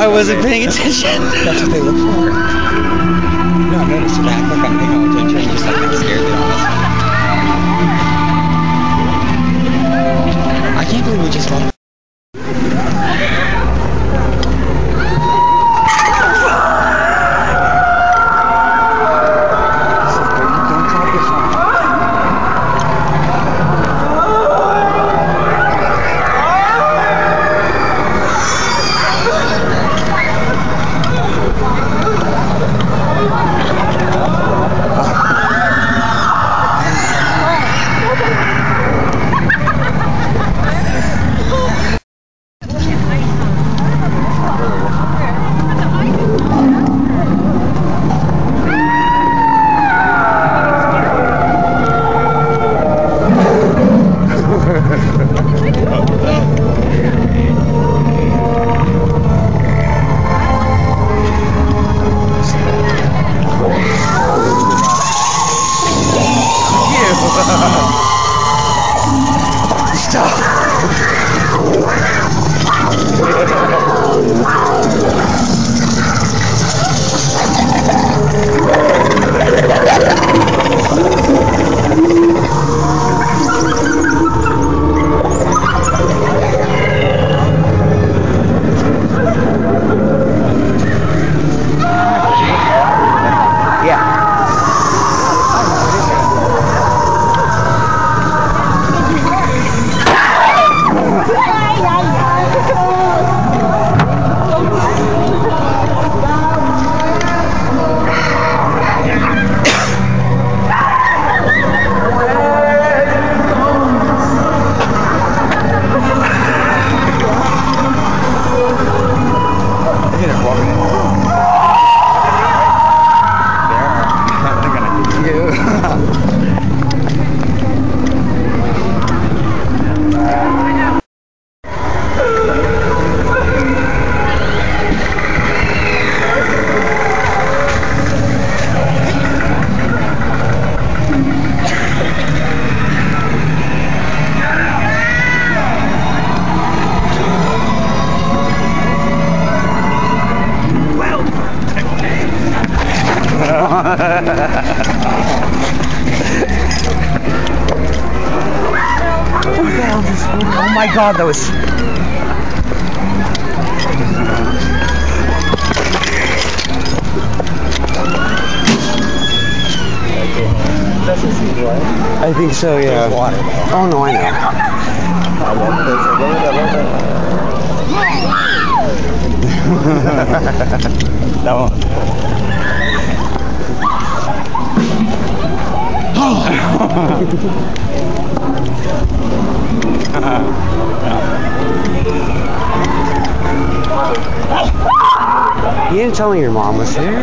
I wasn't paying attention. That's what they look for. No, I noticed it. Act like I'm paying all attention. Just like I'm scared, to be honest. I can't believe we just lost. Oh my god, that was... I think so, yeah. Water. Oh no, I know. That one. You didn't tell me your mom was here.